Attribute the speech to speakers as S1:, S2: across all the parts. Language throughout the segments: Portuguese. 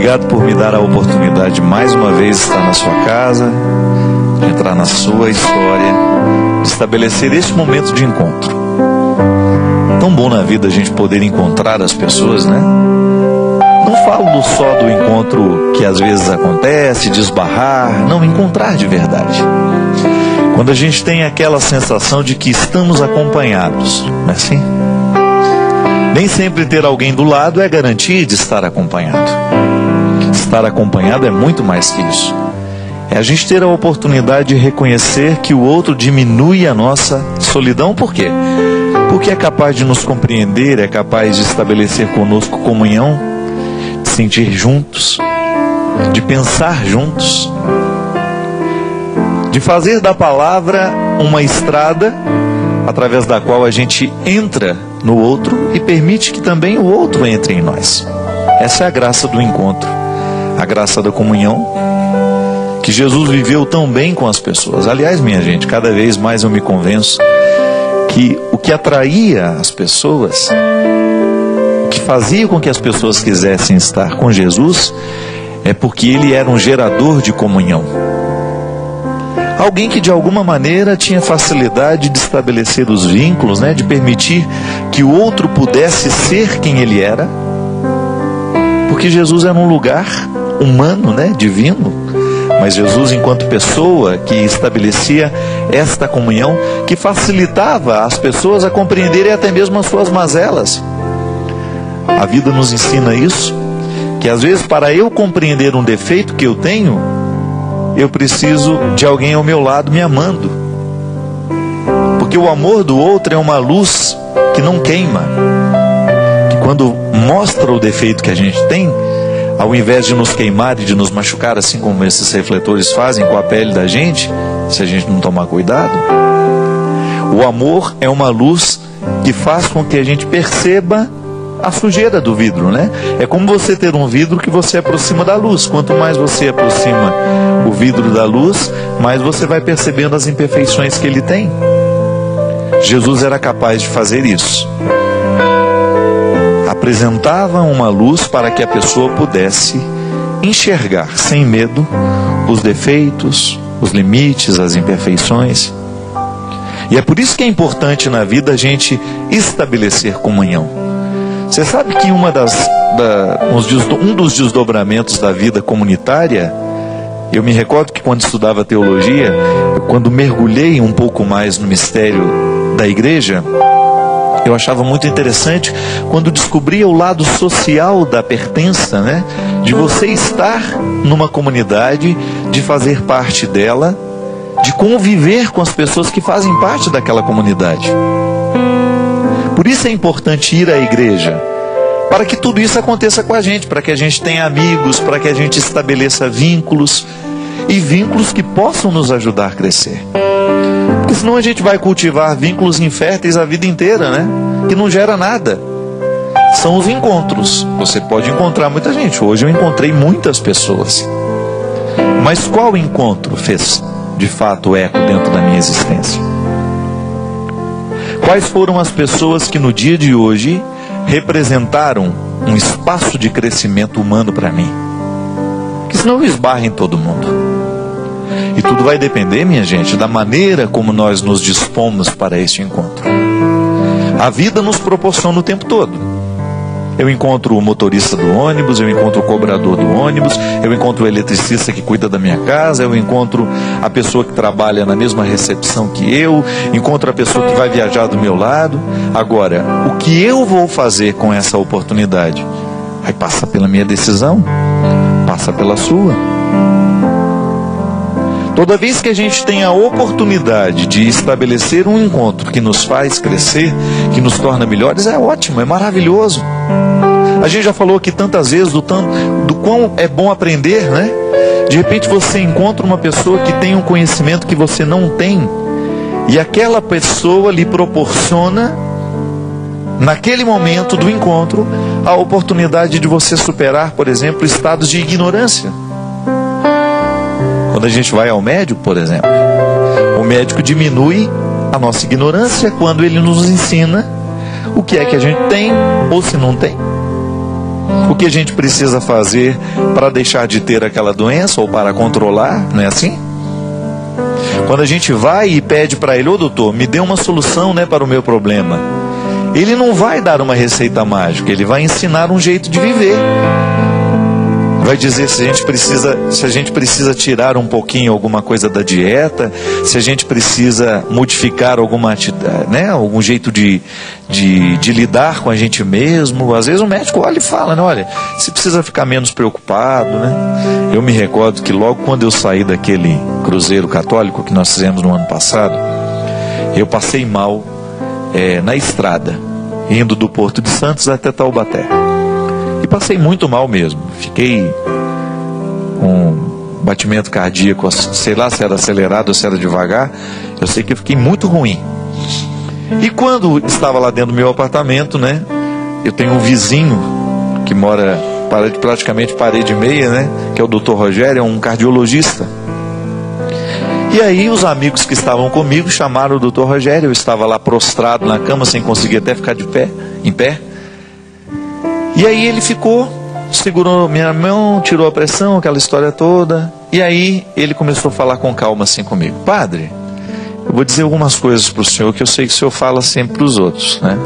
S1: Obrigado por me dar a oportunidade de mais uma vez estar na sua casa, de entrar na sua história, de estabelecer esse momento de encontro. Tão bom na vida a gente poder encontrar as pessoas, né? Não falo só do encontro que às vezes acontece, de esbarrar, não, encontrar de verdade. Quando a gente tem aquela sensação de que estamos acompanhados, não é assim? Nem sempre ter alguém do lado é garantia de estar acompanhado. Estar acompanhado é muito mais que isso. É a gente ter a oportunidade de reconhecer que o outro diminui a nossa solidão. Por quê? Porque é capaz de nos compreender, é capaz de estabelecer conosco comunhão, de sentir juntos, de pensar juntos, de fazer da palavra uma estrada através da qual a gente entra no outro e permite que também o outro entre em nós. Essa é a graça do encontro, a graça da comunhão, que Jesus viveu tão bem com as pessoas. Aliás, minha gente, cada vez mais eu me convenço que o que atraía as pessoas, o que fazia com que as pessoas quisessem estar com Jesus, é porque ele era um gerador de comunhão. Alguém que de alguma maneira tinha facilidade de estabelecer os vínculos, né? De permitir que o outro pudesse ser quem ele era. Porque Jesus era um lugar humano, né? Divino. Mas Jesus, enquanto pessoa que estabelecia esta comunhão, que facilitava as pessoas a compreenderem até mesmo as suas mazelas. A vida nos ensina isso, que às vezes para eu compreender um defeito que eu tenho, eu preciso de alguém ao meu lado me amando. Porque o amor do outro é uma luz que não queima, que quando mostra o defeito que a gente tem, ao invés de nos queimar e de nos machucar, assim como esses refletores fazem com a pele da gente, se a gente não tomar cuidado, o amor é uma luz que faz com que a gente perceba a sujeira do vidro, né? É como você ter um vidro que você aproxima da luz. Quanto mais você aproxima o vidro da luz, mais você vai percebendo as imperfeições que ele tem. Jesus era capaz de fazer isso. Apresentava uma luz para que a pessoa pudesse enxergar sem medo os defeitos, os limites, as imperfeições. E é por isso que é importante na vida a gente estabelecer comunhão. Você sabe que um dos desdobramentos da vida comunitária, eu me recordo que quando estudava teologia, quando mergulhei um pouco mais no mistério da igreja, eu achava muito interessante quando descobria o lado social da pertença, né? De você estar numa comunidade, de fazer parte dela, de conviver com as pessoas que fazem parte daquela comunidade. Por isso é importante ir à igreja, para que tudo isso aconteça com a gente, para que a gente tenha amigos, para que a gente estabeleça vínculos, e vínculos que possam nos ajudar a crescer. Porque senão a gente vai cultivar vínculos inférteis a vida inteira, né? Que não gera nada. São os encontros. Você pode encontrar muita gente. Hoje eu encontrei muitas pessoas. Mas qual encontro fez de fato eco dentro da minha existência? Quais foram as pessoas que no dia de hoje representaram um espaço de crescimento humano para mim? Porque senão eu esbarro em todo mundo. E tudo vai depender, minha gente, da maneira como nós nos dispomos para este encontro. A vida nos proporciona o tempo todo. Eu encontro o motorista do ônibus, eu encontro o cobrador do ônibus, eu encontro o eletricista que cuida da minha casa, eu encontro a pessoa que trabalha na mesma recepção que eu, encontro a pessoa que vai viajar do meu lado. Agora, o que eu vou fazer com essa oportunidade? Aí passa pela minha decisão, passa pela sua. Toda vez que a gente tem a oportunidade de estabelecer um encontro que nos faz crescer, que nos torna melhores, é ótimo, é maravilhoso. A gente já falou aqui tantas vezes do quão é bom aprender, né? De repente você encontra uma pessoa que tem um conhecimento que você não tem, e aquela pessoa lhe proporciona, naquele momento do encontro, a oportunidade de você superar, por exemplo, estados de ignorância. Quando a gente vai ao médico, por exemplo, o médico diminui a nossa ignorância quando ele nos ensina o que é que a gente tem ou se não tem. o que a gente precisa fazer para deixar de ter aquela doença ou para controlar, não é assim? Quando a gente vai e pede para ele: ô doutor, me dê uma solução, né, para o meu problema, ele não vai dar uma receita mágica, ele vai ensinar um jeito de viver. Vai dizer se a gente precisa tirar um pouquinho alguma coisa da dieta, se a gente precisa modificar alguma, né, algum jeito de lidar com a gente mesmo. Às vezes o médico olha e fala, né, olha, você precisa ficar menos preocupado, né? Eu me recordo que logo quando eu saí daquele cruzeiro católico que nós fizemos no ano passado, eu passei mal na estrada, indo do Porto de Santos até Taubaté. E passei muito mal mesmo. Fiquei com batimento cardíaco, sei lá se era acelerado ou se era devagar. Eu sei que eu fiquei muito ruim. E quando estava lá dentro do meu apartamento, né, eu tenho um vizinho que mora praticamente parede e meia, né, que é o Dr. Rogério, é um cardiologista. E aí os amigos que estavam comigo chamaram o Dr. Rogério. Eu estava lá prostrado na cama, sem conseguir até ficar em pé. E aí ele ficou, segurou minha mão, tirou a pressão, aquela história toda. E aí ele começou a falar com calma assim comigo: padre, eu vou dizer algumas coisas para o senhor que eu sei que o senhor fala sempre para os outros, né?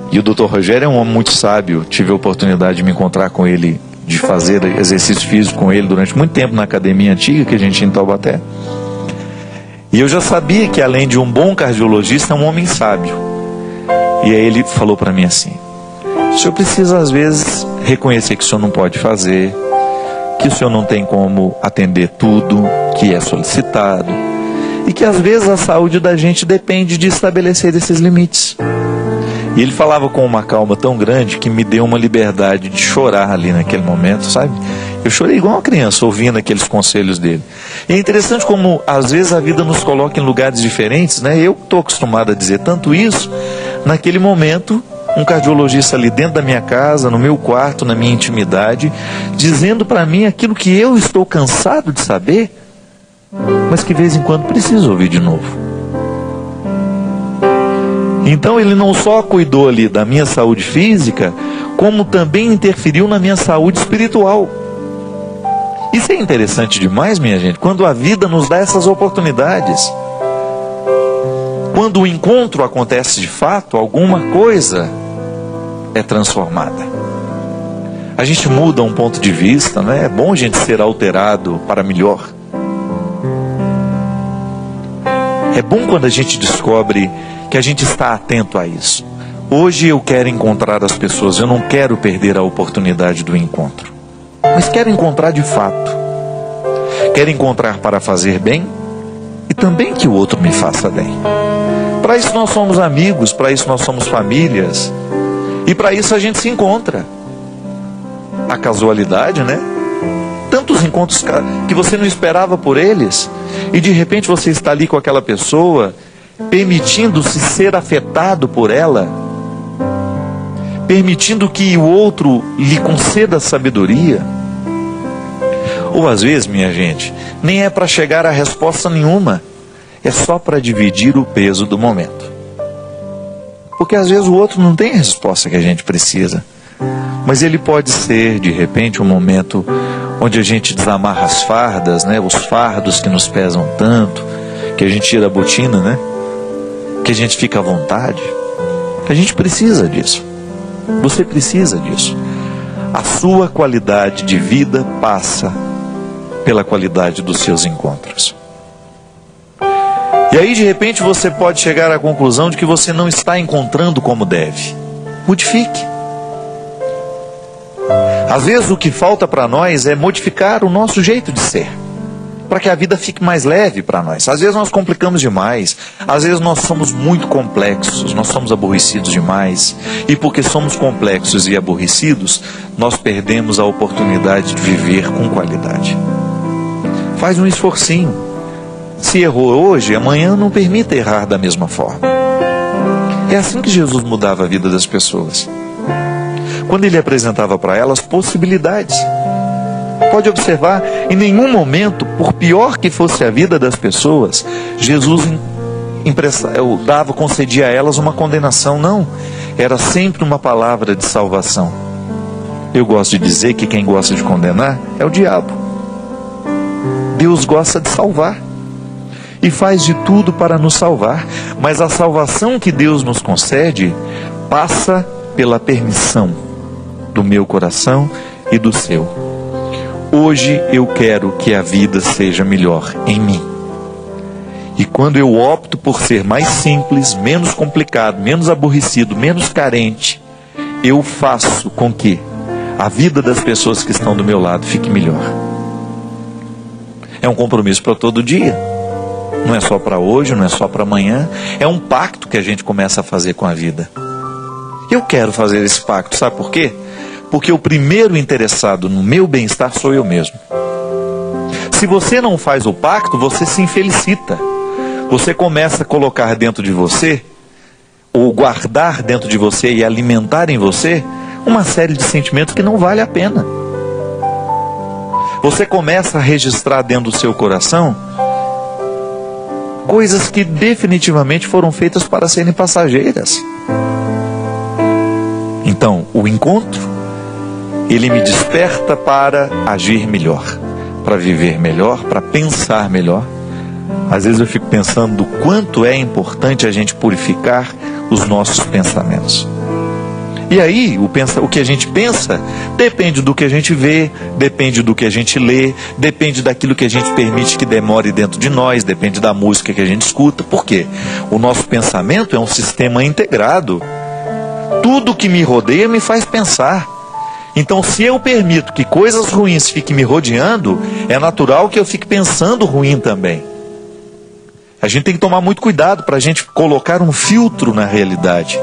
S1: E o Dr. Rogério é um homem muito sábio. Tive a oportunidade de me encontrar com ele, de fazer exercício físico com ele durante muito tempo na academia antiga que a gente tinha em Taubaté. E eu já sabia que além de um bom cardiologista, é um homem sábio. E aí ele falou para mim assim: o senhor precisa às vezes reconhecer que o senhor não pode fazer, que o senhor não tem como atender tudo que é solicitado, e que às vezes a saúde da gente depende de estabelecer esses limites. E ele falava com uma calma tão grande que me deu uma liberdade de chorar ali naquele momento, sabe? Eu chorei igual uma criança ouvindo aqueles conselhos dele. E é interessante como às vezes a vida nos coloca em lugares diferentes, né? Eu estou acostumado a dizer tanto isso. Naquele momento, um cardiologista ali dentro da minha casa, no meu quarto, na minha intimidade, dizendo para mim aquilo que eu estou cansado de saber, mas que de vez em quando preciso ouvir de novo. Então ele não só cuidou ali da minha saúde física, como também interferiu na minha saúde espiritual. Isso é interessante demais, minha gente, quando a vida nos dá essas oportunidades. Quando o encontro acontece de fato, alguma coisa é transformada. A gente muda um ponto de vista, né? É bom a gente ser alterado para melhor. É bom quando a gente descobre que a gente está atento a isso. Hoje eu quero encontrar as pessoas, eu não quero perder a oportunidade do encontro, mas quero encontrar de fato. Quero encontrar para fazer bem e também que o outro me faça bem. Para isso nós somos amigos, para isso nós somos famílias, e para isso a gente se encontra. A casualidade, né? Tantos encontros que você não esperava por eles, e de repente você está ali com aquela pessoa, permitindo-se ser afetado por ela, permitindo que o outro lhe conceda sabedoria. Ou às vezes, minha gente, nem é para chegar a resposta nenhuma, é só para dividir o peso do momento. Porque às vezes o outro não tem a resposta que a gente precisa, mas ele pode ser, de repente, um momento onde a gente desamarra as fardas, né? Os fardos que nos pesam tanto, que a gente tira a botina, né? Que a gente fica à vontade. A gente precisa disso. Você precisa disso. A sua qualidade de vida passa pela qualidade dos seus encontros. E aí de repente você pode chegar à conclusão de que você não está encontrando como deve. Modifique. Às vezes o que falta para nós é modificar o nosso jeito de ser, para que a vida fique mais leve para nós. Às vezes nós complicamos demais, às vezes nós somos muito complexos, nós somos aborrecidos demais, e porque somos complexos e aborrecidos, nós perdemos a oportunidade de viver com qualidade. Faz um esforcinho. Se errou hoje, amanhã não permita errar da mesma forma. É assim que Jesus mudava a vida das pessoas. Quando ele apresentava para elas possibilidades. Pode observar, em nenhum momento, por pior que fosse a vida das pessoas, Jesus concedia a elas uma condenação. Não, era sempre uma palavra de salvação. Eu gosto de dizer que quem gosta de condenar é o diabo. Deus gosta de salvar e faz de tudo para nos salvar, mas a salvação que Deus nos concede passa pela permissão do meu coração e do seu. Hoje eu quero que a vida seja melhor em mim. E quando eu opto por ser mais simples, menos complicado, menos aborrecido, menos carente, eu faço com que a vida das pessoas que estão do meu lado fique melhor. É um compromisso para todo dia. Não é só para hoje, não é só para amanhã. É um pacto que a gente começa a fazer com a vida. Eu quero fazer esse pacto, sabe por quê? Porque o primeiro interessado no meu bem-estar sou eu mesmo. Se você não faz o pacto, você se infelicita. Você começa a colocar dentro de você, ou guardar dentro de você e alimentar em você, uma série de sentimentos que não vale a pena. Você começa a registrar dentro do seu coração coisas que definitivamente foram feitas para serem passageiras. Então, o encontro, ele me desperta para agir melhor, para viver melhor, para pensar melhor. Às vezes eu fico pensando do quanto é importante a gente purificar os nossos pensamentos. E aí, o que a gente pensa depende do que a gente vê, depende do que a gente lê, depende daquilo que a gente permite que demore dentro de nós, depende da música que a gente escuta. Por quê? O nosso pensamento é um sistema integrado. Tudo que me rodeia me faz pensar. Então, se eu permito que coisas ruins fiquem me rodeando, é natural que eu fique pensando ruim também. A gente tem que tomar muito cuidado para a gente colocar um filtro na realidade.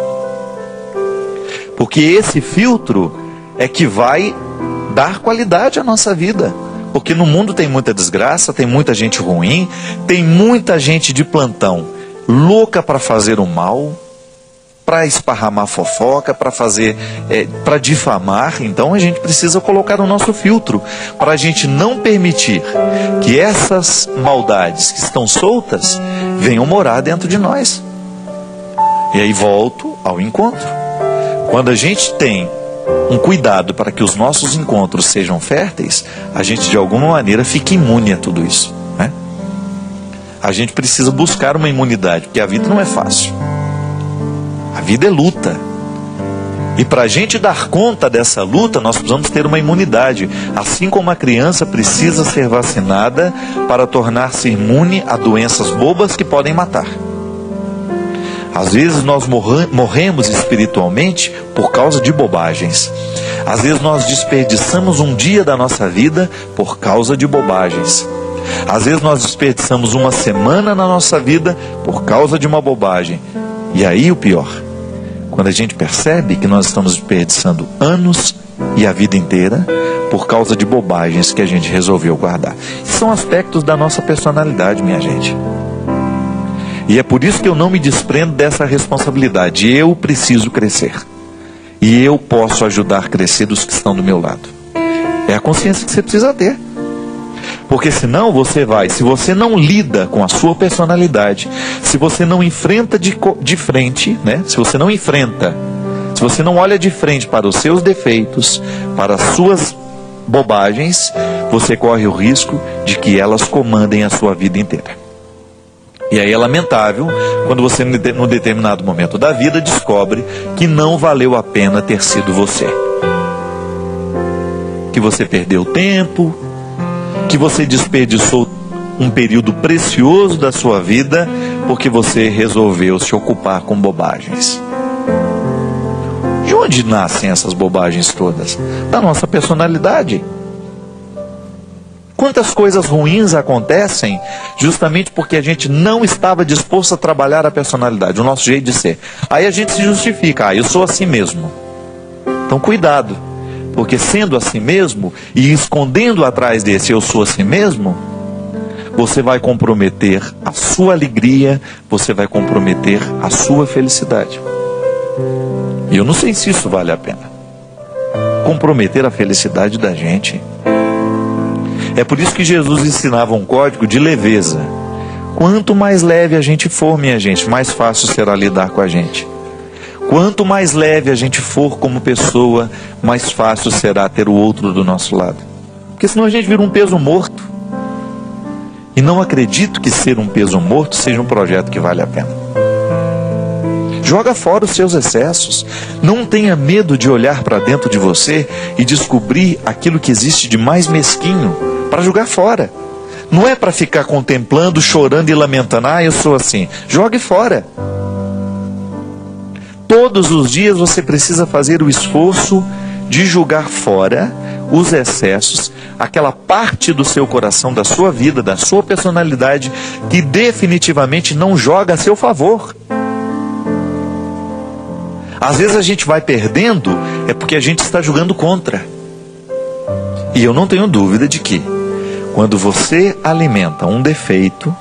S1: Porque esse filtro é que vai dar qualidade à nossa vida. Porque no mundo tem muita desgraça, tem muita gente ruim, tem muita gente de plantão, louca para fazer o mal, para esparramar fofoca, para difamar. Então a gente precisa colocar o nosso filtro para a gente não permitir que essas maldades que estão soltas venham morar dentro de nós. E aí volto ao encontro. Quando a gente tem um cuidado para que os nossos encontros sejam férteis, a gente de alguma maneira fica imune a tudo isso, né? A gente precisa buscar uma imunidade, porque a vida não é fácil. A vida é luta. E para a gente dar conta dessa luta, nós precisamos ter uma imunidade. Assim como a criança precisa ser vacinada para tornar-se imune a doenças bobas que podem matar. Às vezes nós morremos espiritualmente por causa de bobagens. Às vezes nós desperdiçamos um dia da nossa vida por causa de bobagens. Às vezes nós desperdiçamos uma semana na nossa vida por causa de uma bobagem. E aí o pior, quando a gente percebe que nós estamos desperdiçando anos e a vida inteira por causa de bobagens que a gente resolveu guardar. São aspectos da nossa personalidade, minha gente. E é por isso que eu não me desprendo dessa responsabilidade. Eu preciso crescer. E eu posso ajudar a crescer os que estão do meu lado. É a consciência que você precisa ter. Porque senão se você não lida com a sua personalidade, se você não enfrenta de frente, né? Se você não olha de frente para os seus defeitos, para as suas bobagens, você corre o risco de que elas comandem a sua vida inteira. E aí é lamentável quando você, num determinado momento da vida, descobre que não valeu a pena ter sido você. Que você perdeu tempo, que você desperdiçou um período precioso da sua vida porque você resolveu se ocupar com bobagens. De onde nascem essas bobagens todas? Da nossa personalidade. Quantas coisas ruins acontecem justamente porque a gente não estava disposto a trabalhar a personalidade, o nosso jeito de ser. Aí a gente se justifica, eu sou assim mesmo. Então cuidado, porque sendo assim mesmo e escondendo atrás desse eu sou assim mesmo, você vai comprometer a sua alegria, você vai comprometer a sua felicidade. E eu não sei se isso vale a pena. Comprometer a felicidade da gente. É por isso que Jesus ensinava um código de leveza. Quanto mais leve a gente for, minha gente, mais fácil será lidar com a gente. Quanto mais leve a gente for como pessoa, mais fácil será ter o outro do nosso lado. Porque senão a gente vira um peso morto. E não acredito que ser um peso morto seja um projeto que vale a pena. Joga fora os seus excessos. Não tenha medo de olhar para dentro de você e descobrir aquilo que existe de mais mesquinho para jogar fora. Não é para ficar contemplando, chorando e lamentando. Ah, eu sou assim. Jogue fora. Todos os dias você precisa fazer o esforço de jogar fora os excessos, aquela parte do seu coração, da sua vida, da sua personalidade, que definitivamente não joga a seu favor. Às vezes a gente vai perdendo, é porque a gente está jogando contra. E eu não tenho dúvida de que, quando você alimenta um defeito,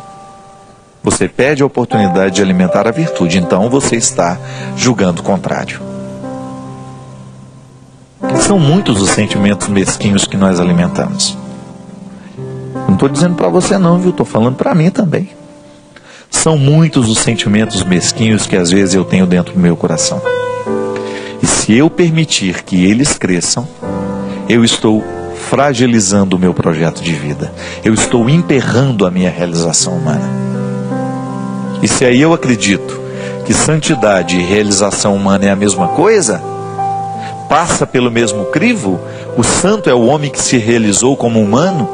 S1: você perde a oportunidade de alimentar a virtude. Então você está julgando o contrário. São muitos os sentimentos mesquinhos que nós alimentamos. Não estou dizendo para você não, viu? Estou falando para mim também. São muitos os sentimentos mesquinhos que às vezes eu tenho dentro do meu coração. E se eu permitir que eles cresçam, eu estou fragilizando o meu projeto de vida. Eu estou emperrando a minha realização humana. E se aí eu acredito que santidade e realização humana é a mesma coisa, passa pelo mesmo crivo, o santo é o homem que se realizou como humano,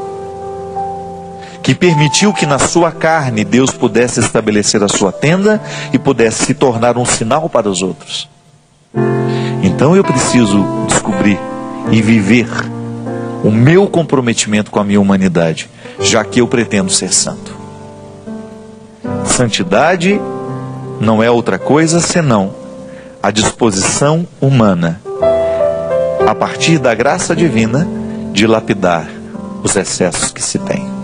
S1: que permitiu que na sua carne Deus pudesse estabelecer a sua tenda e pudesse se tornar um sinal para os outros. Então eu preciso descobrir e viver o meu comprometimento com a minha humanidade, já que eu pretendo ser santo. Santidade não é outra coisa senão a disposição humana, a partir da graça divina, de lapidar os excessos que se tem.